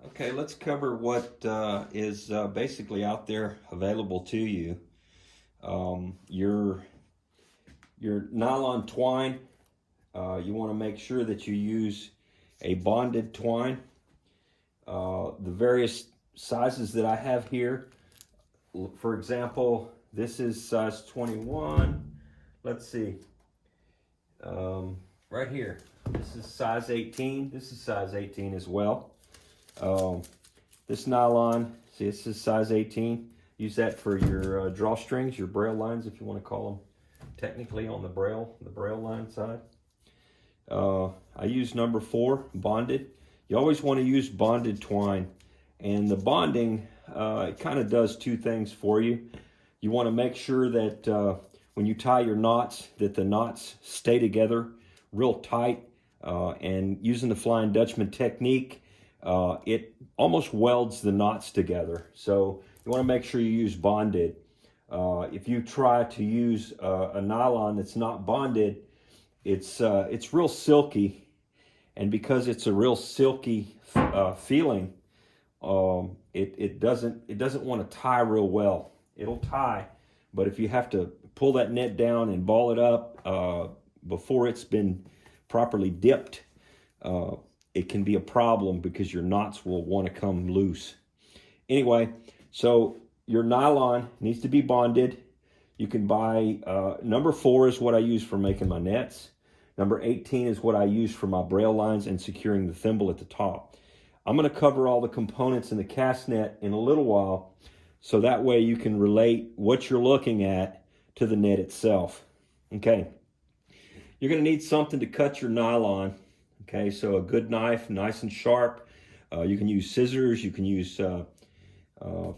Okay, let's cover what is basically out there available to you. Your nylon twine, you want to make sure that you use a bonded twine. The various sizes that I have here, for example, this is size 21. Let's see, right here. This is size 18. This is size 18 as well. This nylon, see, this is size 18. Use that for your drawstrings, your braille lines, if you want to call them technically on the braille line side. I use number 4, bonded. You always want to use bonded twine, and the bonding it kind of does two things for you. You want to make sure that when you tie your knots, that the knots stay together real tight, and using the Flying Dutchman technique, it almost welds the knots together. So you want to make sure you use bonded. If you try to use a nylon that's not bonded, it's real silky, and because it's a real silky feeling, it doesn't want to tie real well. It'll tie, but if you have to pull that net down and ball it up before it's been properly dipped, it can be a problem because your knots will want to come loose. Anyway, so your nylon needs to be bonded. You can buy, number 4 is what I use for making my nets. Number 18 is what I use for my braille lines and securing the thimble at the top. I'm going to cover all the components in the cast net in a little while, so that way you can relate what you're looking at to the net itself. Okay, you're going to need something to cut your nylon. Okay, so a good knife, nice and sharp. You can use scissors, you can use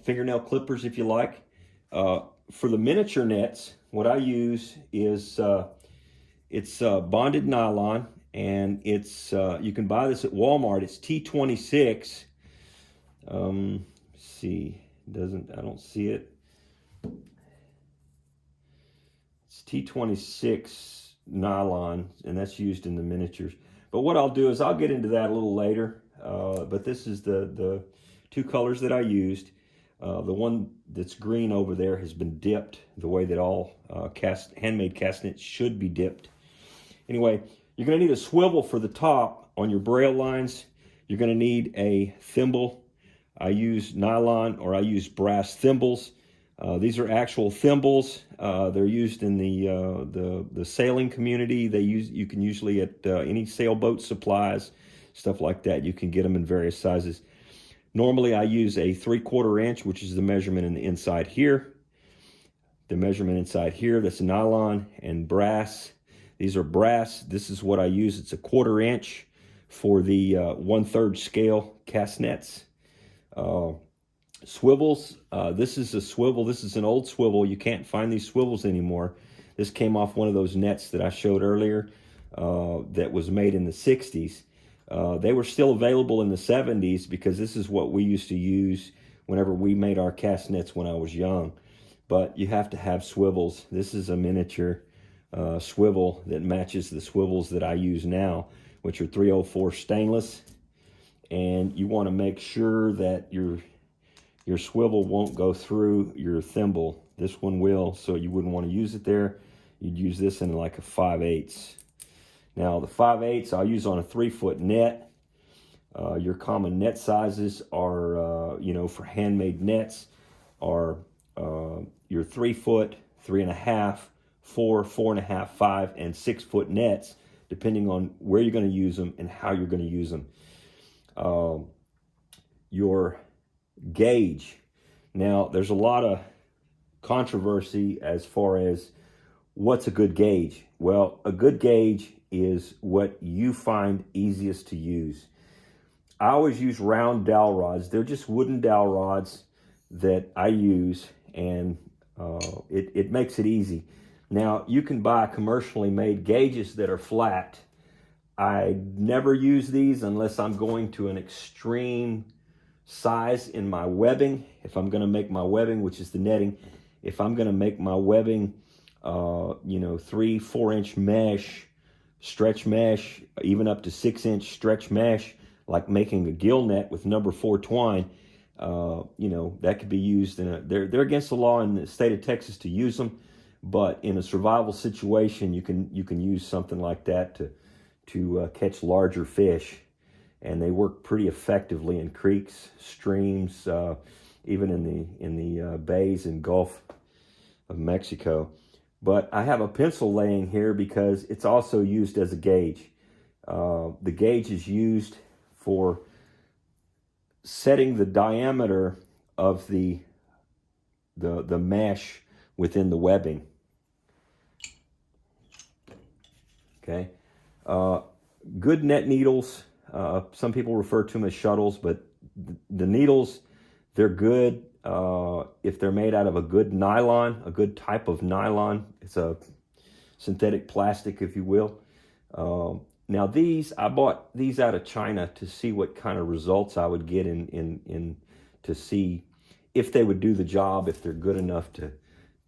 fingernail clippers if you like. For the miniature nets, what I use is it's bonded nylon, and it's you can buy this at Walmart. It's T26. See, I don't see it. It's T26 nylon, and that's used in the miniatures. But what I'll do is I'll get into that a little later. But this is the two colors that I used. The one that's green over there has been dipped the way that all handmade cast nets should be dipped. Anyway, you're going to need a swivel for the top on your braille lines. You're going to need a thimble. I use nylon, or I use brass thimbles. These are actual thimbles. They're used in the sailing community. You can usually at any sailboat supplies, stuff like that. You can get them in various sizes. Normally I use a 3/4 inch, which is the measurement in the inside here. The measurement inside here, that's nylon and brass. These are brass. This is what I use. It's a 1/4 inch for the 1/3 scale cast nets. Swivels, this is a swivel. This is an old swivel. You can't find these swivels anymore. This came off one of those nets that I showed earlier that was made in the 60s. They were still available in the 70s because this is what we used to use whenever we made our cast nets when I was young. But you have to have swivels. This is a miniature swivel that matches the swivels that I use now, which are 304 stainless. And you want to make sure that your swivel won't go through your thimble. This one will, so you wouldn't want to use it there. You'd use this in like a 5/8. Now the 5/8 I'll use on a 3-foot net. Your common net sizes are, for handmade nets, are your 3-foot, 3.5, 4, 4.5, 5, and 6-foot nets, depending on where you're going to use them and how you're going to use them. Your gauge. Now, there's a lot of controversy as far as what's a good gauge. Well, a good gauge is what you find easiest to use. I always use round dowel rods. They're just wooden dowel rods that I use, and it makes it easy. Now, you can buy commercially made gauges that are flat. I never use these unless I'm going to an extreme size in my webbing. If I'm going to make my webbing, which is the netting, if I'm going to make my webbing 3-4 inch mesh, stretch mesh, even up to 6-inch stretch mesh, like making a gill net with number 4 twine, you know, that could be used in a, they're against the law in the state of Texas to use them, but in a survival situation, you can use something like that to catch larger fish, and they work pretty effectively in creeks, streams, even in the bays and Gulf of Mexico. But I have a pencil laying here because it's also used as a gauge. The gauge is used for setting the diameter of the mesh within the webbing. Okay. Good net needles. Some people refer to them as shuttles, but the needles, they're good if they're made out of a good nylon, a good type of nylon. It's a synthetic plastic, if you will. Now these, I bought these out of China to see what kind of results I would get in to see if they would do the job, if they're good enough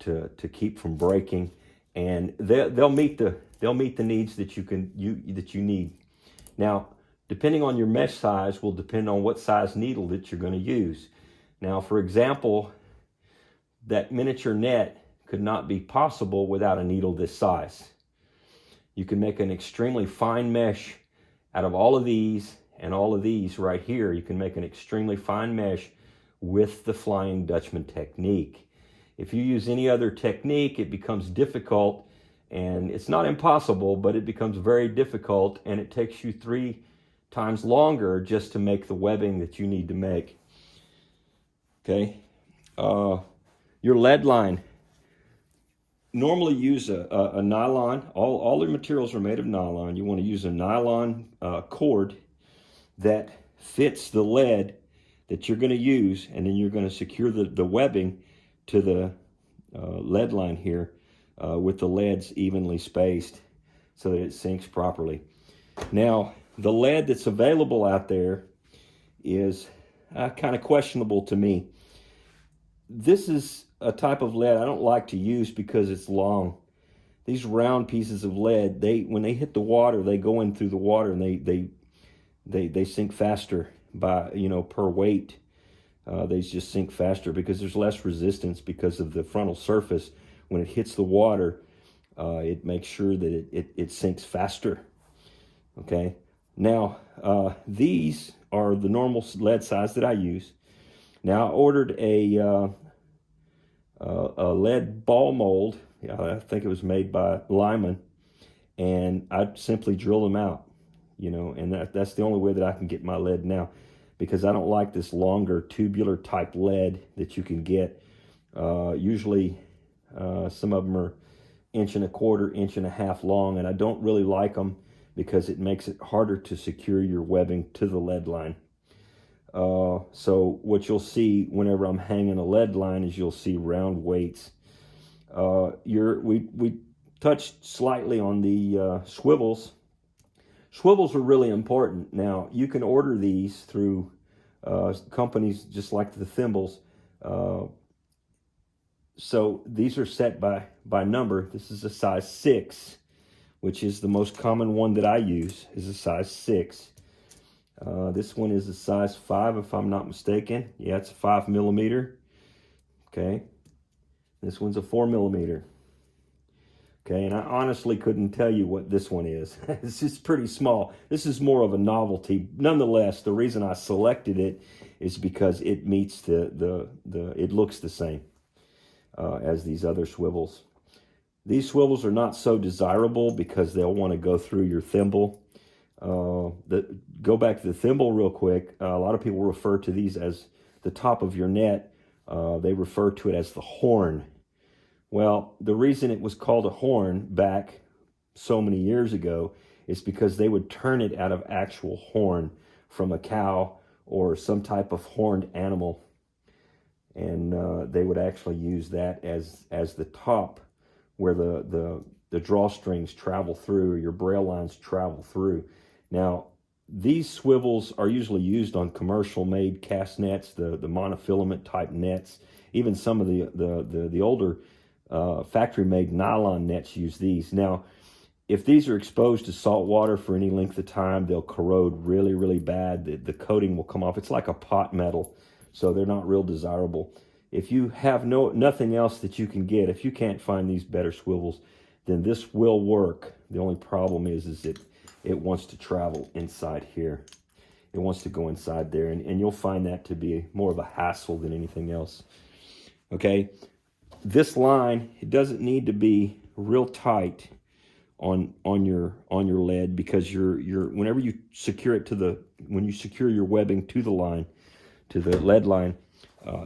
to keep from breaking, and they'll meet the needs that you need. Now, depending on your mesh size will depend on what size needle that you're going to use. Now, for example, that miniature net could not be possible without a needle this size. You can make an extremely fine mesh out of all of these and all of these right here. You can make an extremely fine mesh with the Flying Dutchman technique. If you use any other technique, it becomes difficult, and it's not impossible, but it becomes very difficult, and it takes you 3 times longer just to make the webbing that you need to make. Okay, your lead line. Normally use a nylon. All the materials are made of nylon. You want to use a nylon cord that fits the lead that you're going to use, and then you're going to secure the webbing to the lead line here with the leads evenly spaced so that it sinks properly. Now, the lead that's available out there is kind of questionable to me. This is a type of lead I don't like to use because it's long. These round pieces of lead, when they hit the water, they go in through the water, and they sink faster by, you know, per weight. They just sink faster because there's less resistance because of the frontal surface. When it hits the water, it makes sure that it sinks faster. Okay. Now, these are the normal lead size that I use. Now, I ordered a lead ball mold. I think it was made by Lyman, and I simply drill them out, you know, and that's the only way that I can get my lead now, because I don't like this longer tubular type lead that you can get. Usually, some of them are 1.25 inches, 1.5 inches long, and I don't really like them because it makes it harder to secure your webbing to the lead line. So what you'll see whenever I'm hanging a lead line is you'll see round weights. We touched slightly on the swivels. Swivels are really important. Now, you can order these through companies just like the thimbles. So these are set by number. This is a size 6, which is the most common one that I use, is a size 6. This one is a size 5, if I'm not mistaken. Yeah, it's a 5 millimeter. Okay. This one's a 4 millimeter. Okay, and I honestly couldn't tell you what this one is. It's just pretty small. This is more of a novelty. Nonetheless, the reason I selected it is because it meets it looks the same as these other swivels. These swivels are not so desirable because they'll want to go through your thimble. Go back to the thimble real quick. A lot of people refer to these as the top of your net. They refer to it as the horn. Well, the reason it was called a horn back so many years ago is because they would turn it out of actual horn from a cow or some type of horned animal, and they would actually use that as the top where the drawstrings travel through, or your braille lines travel through. Now, these swivels are usually used on commercial made cast nets, the monofilament type nets. Even some of the older factory made nylon nets use these. Now, if these are exposed to salt water for any length of time, they'll corrode really, really bad. The coating will come off. It's like a pot metal, so they're not real desirable. If you have nothing else that you can get, if you can't find these better swivels, then this will work. The only problem is it wants to travel inside here. It wants to go inside there, and you'll find that to be more of a hassle than anything else. Okay, this line, it doesn't need to be real tight on your lead, because whenever you secure it when you secure your webbing to the line, to the lead line,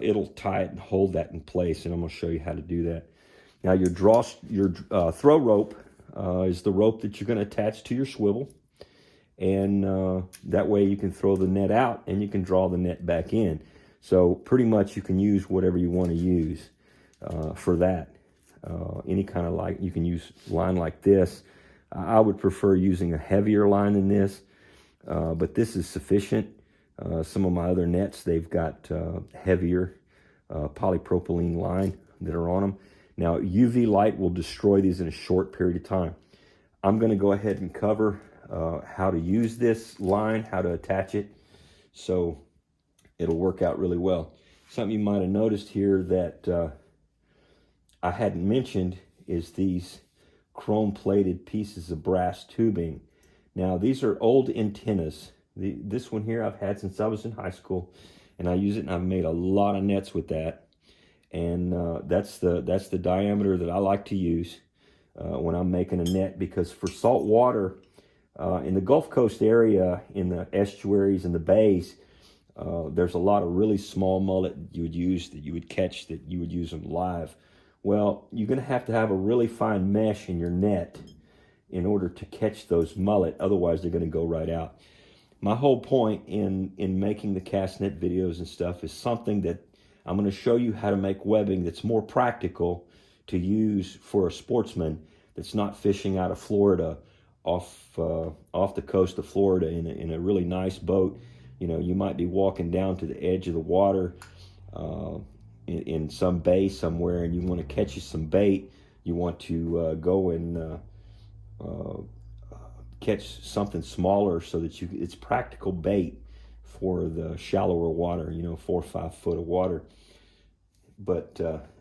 it'll tie it and hold that in place, and I'm going to show you how to do that. Now your throw rope is the rope that you're going to attach to your swivel, and that way you can throw the net out and you can draw the net back in. So pretty much you can use whatever you want to use for that. Any kind of you can use line like this. I would prefer using a heavier line than this, but this is sufficient. Some of my other nets, they've got heavier polypropylene line that are on them. Now, UV light will destroy these in a short period of time. I'm going to go ahead and cover how to use this line, how to attach it, so it'll work out really well. Something you might have noticed here that I hadn't mentioned is these chrome-plated pieces of brass tubing. Now, these are old antennas. This one here I've had since I was in high school, and I use it, and I've made a lot of nets with that. And that's the diameter that I like to use when I'm making a net, because for salt water in the Gulf Coast area, in the estuaries and the bays, there's a lot of really small mullet you would use, that you would catch, that you would use them live. Well, you're going to have a really fine mesh in your net in order to catch those mullet. Otherwise, they're going to go right out. My whole point in making the cast net videos and stuff is something that I'm going to show you how to make webbing that's more practical to use for a sportsman that's not fishing out of Florida, off the coast of Florida in a really nice boat. You know, you might be walking down to the edge of the water in some bay somewhere, and you want to catch you some bait. You want to go and catch something smaller so that it's practical bait for the shallower water, 4 or 5 foot of water. But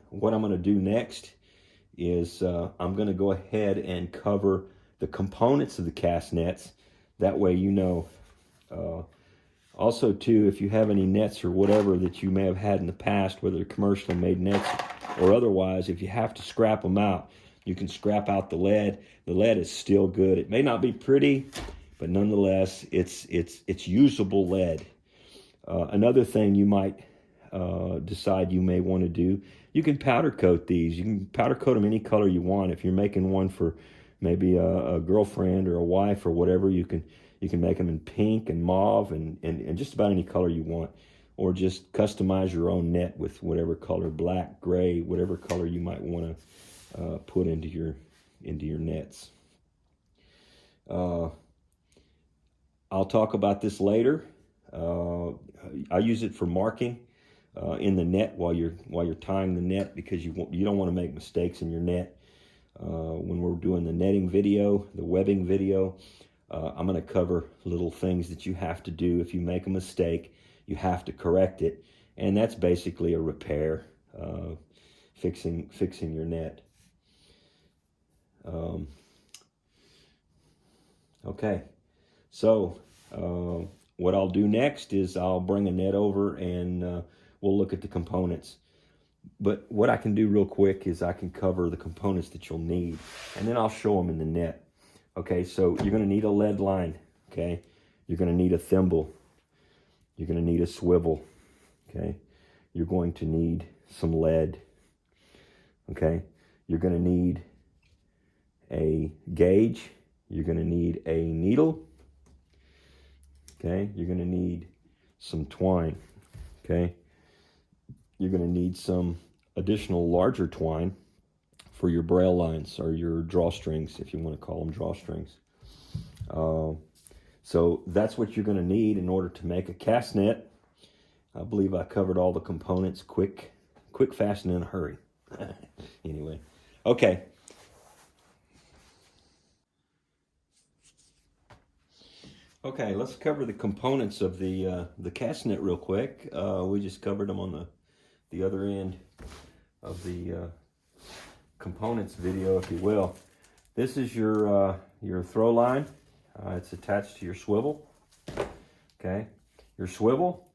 what I'm going to do next is I'm going to go ahead and cover the components of the cast nets. That way also too, if you have any nets or whatever that you may have had in the past, whether commercially made nets or otherwise, if you have to scrap them out, you can scrap out the lead. The lead is still good. It may not be pretty, but nonetheless, it's usable lead. Another thing you might decide you may want to do, you can powder coat these. You can powder coat them any color you want. If you're making one for maybe a girlfriend or a wife or whatever, you can make them in pink and mauve and just about any color you want, or just customize your own net with whatever color, black, gray, whatever color you might want to put into your nets. I'll talk about this later. I use it for marking in the net while you're tying the net, because you don't want to make mistakes in your net. When we're doing the netting video, the webbing video, I'm going to cover little things that you have to do. If you make a mistake, you have to correct it, and that's basically a repair, fixing your net. Okay, so what I'll do next is I'll bring a net over and we'll look at the components. But what I can do real quick is I can cover the components that you'll need, and then I'll show them in the net. Okay, so you're going to need a lead line. Okay, you're going to need a thimble. You're going to need a swivel. Okay, you're going to need some lead. Okay, you're going to need a gauge. You're going to need a needle. Okay, you're going to need some twine. Okay, you're going to need some additional larger twine for your braille lines, or your drawstrings, if you want to call them drawstrings. So that's what you're going to need in order to make a cast net. I believe I covered all the components quick, fast, and in a hurry. Anyway, okay. Okay, let's cover the components of the cast net real quick. We just covered them on the other end of the components video, if you will. This is your throw line. It's attached to your swivel. Okay, your swivel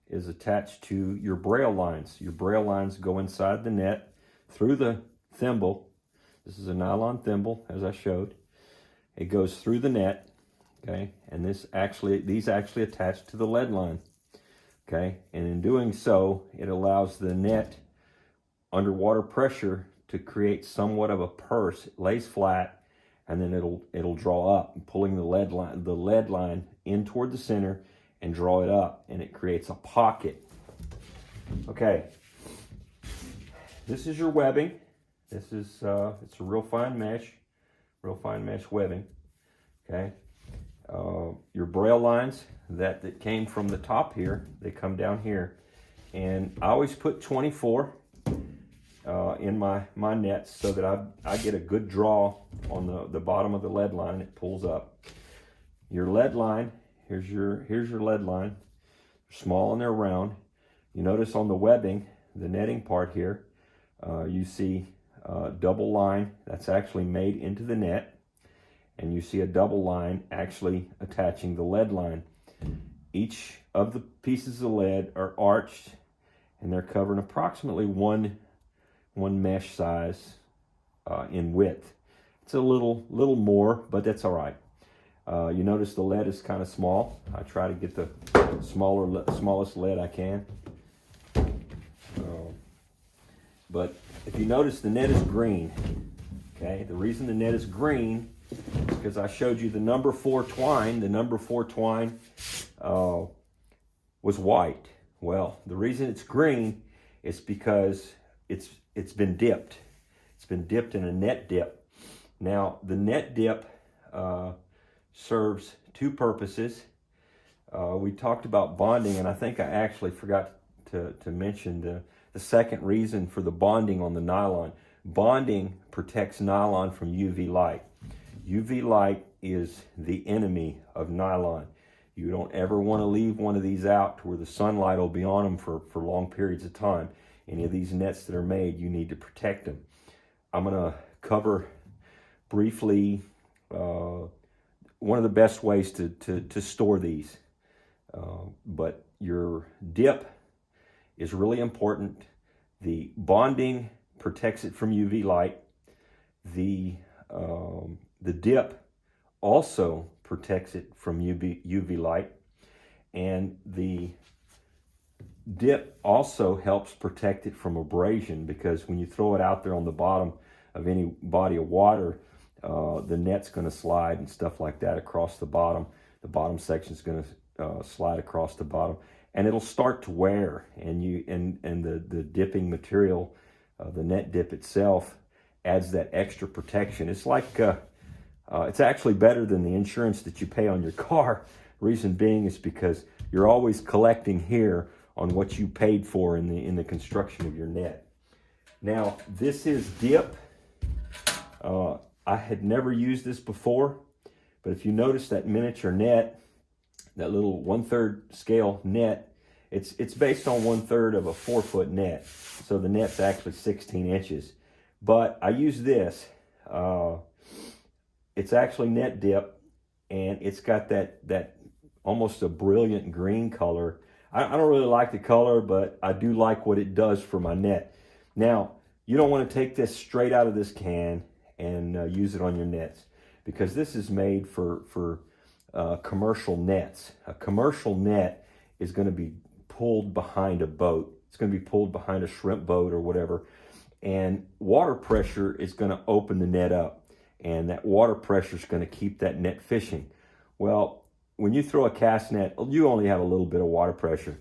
is attached to your braille lines. Your braille lines go inside the net through the thimble. This is a nylon thimble, as I showed. It goes through the net. Okay, and these actually attach to the lead line. Okay, and in doing so, it allows the net under water pressure to create somewhat of a purse. It lays flat, and then it'll draw up, pulling the lead line in toward the center and draw it up, and it creates a pocket. Okay, this is your webbing. This is it's a real fine mesh webbing. Okay. Your braille lines that came from the top here, they come down here, and I always put 24 in my nets so that I get a good draw on the bottom of the lead line, and it pulls up. Your lead line, here's your lead line. They're small and they're round. You notice on the webbing, the netting part here, you see double line that's actually made into the net. And you see a double line actually attaching the lead line. Each of the pieces of lead are arched, and they're covering approximately one mesh size in width. It's a little more, but that's all right. You notice the lead is kind of small. I try to get the smallest lead I can. But if you notice, the net is green. Okay, the reason the net is green is because I showed you the number 4 twine. The number 4 twine was white. Well, the reason it's green is because it's been dipped. It's been dipped in a net dip. Now, the net dip serves 2 purposes. We talked about bonding, and I think I actually forgot to mention the second reason for the bonding on the nylon. Bonding protects nylon from UV light. UV light is the enemy of nylon. You don't ever want to leave one of these out to where the sunlight will be on them for long periods of time. Any of these nets that are made, you need to protect them. I'm going to cover briefly one of the best ways to store these. But your dip is really important. The bonding protects it from UV light. The dip also protects it from UV light, and the dip also helps protect it from abrasion, because when you throw it out there on the bottom of any body of water, the net's going to slide and stuff like that across the bottom. The bottom section is going to slide across the bottom, and it'll start to wear. And the dipping material, the net dip itself, adds that extra protection. It's like it's actually better than the insurance that you pay on your car. Reason being is because you're always collecting here on what you paid for in the construction of your net. Now, this is dip. I had never used this before, but if you notice that miniature net, that little 1/3 scale net, it's based on 1/3 of a 4-foot net. So the net's actually 16 inches. But I use this. It's actually net dip, and it's got that almost a brilliant green color. I don't really like the color, but I do like what it does for my net. Now, you don't want to take this straight out of this can and use it on your nets, because this is made for commercial nets. A commercial net is going to be pulled behind a boat. It's going to be pulled behind a shrimp boat or whatever, and water pressure is going to open the net up, and that water pressure is going to keep that net fishing. Well, when you throw a cast net, you only have a little bit of water pressure.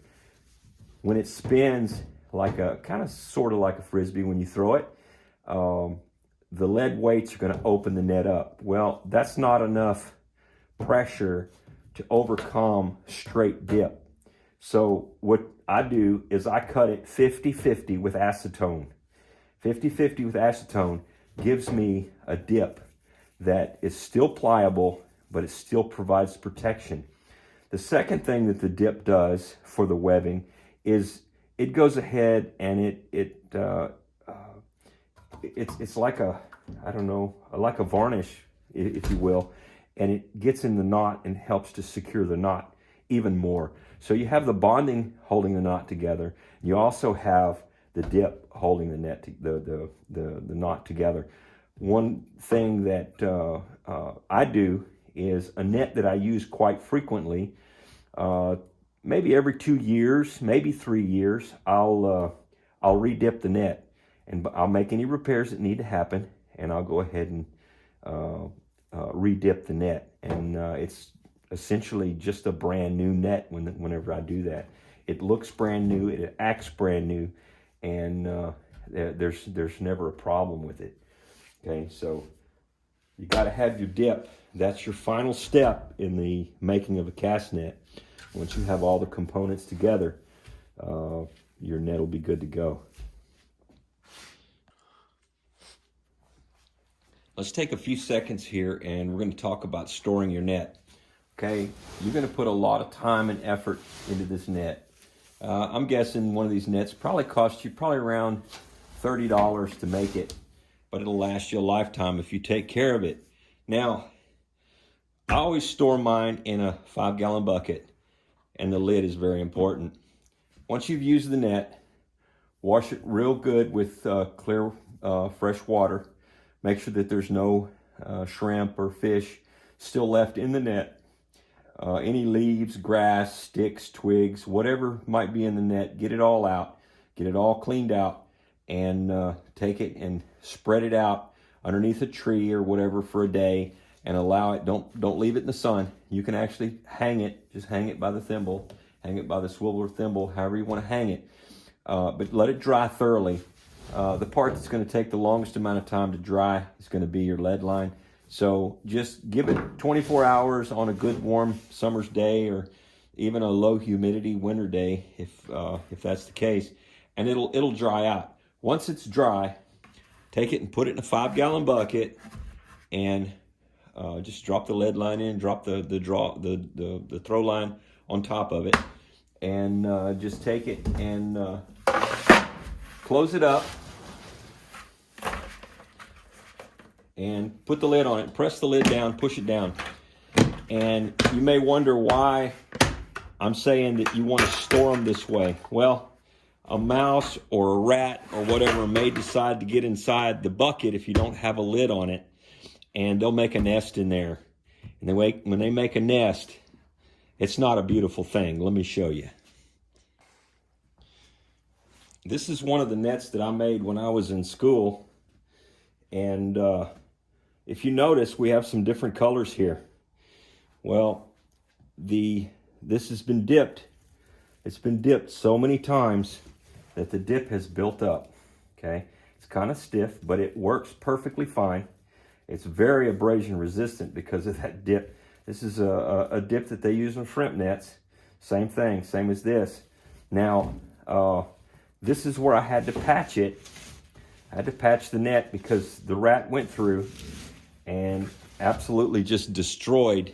When it spins like a sort of like a frisbee, when you throw it, the lead weights are going to open the net up. Well, that's not enough pressure to overcome straight dip. So what I do is I cut it 50-50 with acetone. 50-50 with acetone gives me a dip that is still pliable, but it still provides protection. The second thing that the dip does for the webbing is it goes ahead and it's like a, I don't know, like a varnish, if you will, and it gets in the knot and helps to secure the knot even more. So you have the bonding holding the knot together. You also have the dip holding the knot together. One thing that I do is a net that I use quite frequently, maybe every 2 years, maybe 3 years, I'll re-dip the net, and I'll make any repairs that need to happen, and I'll go ahead and re-dip the net, and it's essentially just a brand new net whenever I do that. It looks brand new, it acts brand new, and there's never a problem with it. Okay, so you got to have your dip. That's your final step in the making of a cast net. Once you have all the components together, your net will be good to go. Let's take a few seconds here and we're going to talk about storing your net. Okay, you're going to put a lot of time and effort into this net. I'm guessing one of these nets probably cost you around $30 to make it, but it'll last you a lifetime if you take care of it. Now, I always store mine in a 5-gallon bucket, and the lid is very important. Once you've used the net, wash it real good with clear, fresh water. Make sure that there's no shrimp or fish still left in the net. Any leaves, grass, sticks, twigs, whatever might be in the net, get it all out. Get it all cleaned out, and take it and spread it out underneath a tree or whatever for a day, and allow it. Don't leave it in the sun. You can actually hang it. Just hang it by the thimble. Hang it by the swivel or thimble, however you want to hang it. But let it dry thoroughly. The part that's going to take the longest amount of time to dry is going to be your lead line. So just give it 24 hours on a good warm summer's day, or even a low humidity winter day, if that's the case, and it'll dry out. Once it's dry, take it and put it in a 5-gallon bucket, and just drop the lead line in, drop the throw line on top of it, and just take it and close it up and put the lid on it. Press the lid down, push it down. And you may wonder why I'm saying that you want to store them this way. Well, a mouse or a rat or whatever may decide to get inside the bucket if you don't have a lid on it, and they'll make a nest in there. And when they make a nest, it's not a beautiful thing. Let me show you. This is one of the nets that I made when I was in school, and if you notice, we have some different colors here. Well, this has been dipped. It's been dipped so many times that the dip has built up. Okay, it's kind of stiff, but it works perfectly fine. It's very abrasion resistant because of that dip. This is a dip that they use on shrimp nets. Same thing, same as this. Now, this is where I had to patch it. I had to patch the net because the rat went through and absolutely just destroyed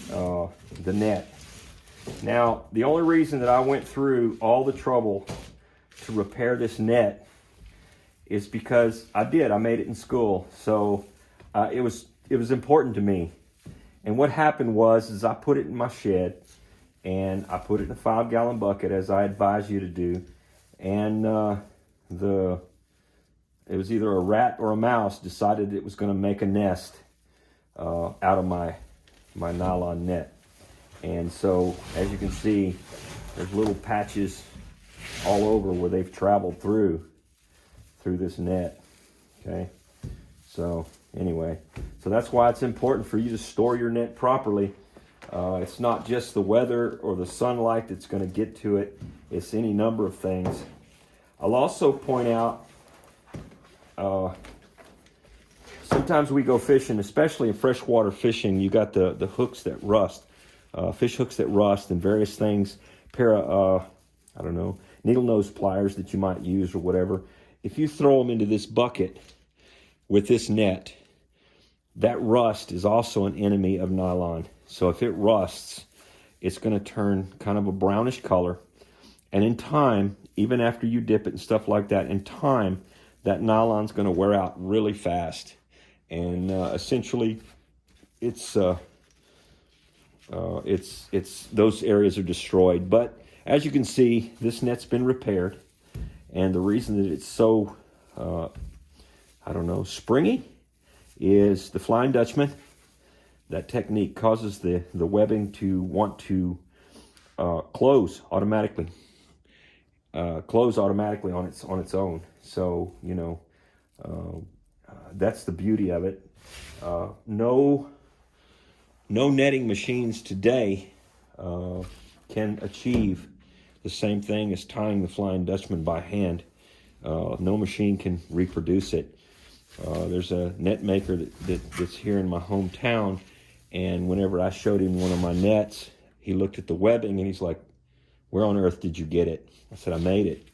the net. Now, the only reason that I went through all the trouble to repair this net is because I made it in school. So it was important to me. And what happened was I put it in my shed, and I put it in a 5-gallon bucket as I advised you to do. And it was either a rat or a mouse decided it was going to make a nest out of my nylon net. And so, as you can see, there's little patches all over where they've traveled through this net. Okay, so anyway, so that's why it's important for you to store your net properly. It's not just the weather or the sunlight that's going to get to it. It's any number of things. I'll also point out, sometimes we go fishing, especially in freshwater fishing, you got the hooks that rust, fish hooks that rust, and various things, pair of, I don't know, needle nose pliers that you might use or whatever. If you throw them into this bucket with this net, that rust is also an enemy of nylon. So if it rusts, it's going to turn kind of a brownish color. And in time, even after you dip it and stuff like that, in time, that nylon's going to wear out really fast. And essentially, it's those areas are destroyed. But as you can see, this net's been repaired. And the reason that it's so, I don't know, springy is the Flying Dutchman. That technique causes the webbing to want to close automatically. Close automatically on its own. So, you know, that's the beauty of it. No netting machines today can achieve the same thing as tying the Flying Dutchman by hand. No machine can reproduce it. There's a net maker that's here in my hometown, and whenever I showed him one of my nets, he looked at the webbing and he's like, "Where on earth did you get it?" I said, "I made it."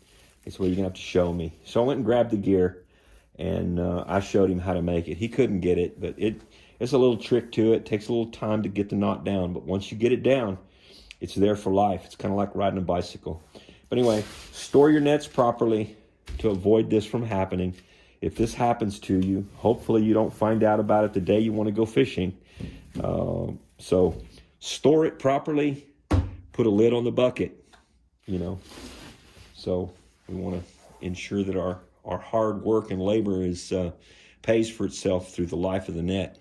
He said, "Well, you're gonna have to show me." So I went and grabbed the gear, and I showed him how to make it. He couldn't get it, but it's a little trick to it. It takes a little time to get the knot down, but once you get it down, it's there for life. It's kind of like riding a bicycle. But anyway, store your nets properly to avoid this from happening. If this happens to you, hopefully you don't find out about it the day you want to go fishing. So store it properly, put a lid on the bucket, you know. So we want to ensure that our hard work and labor pays for itself through the life of the net.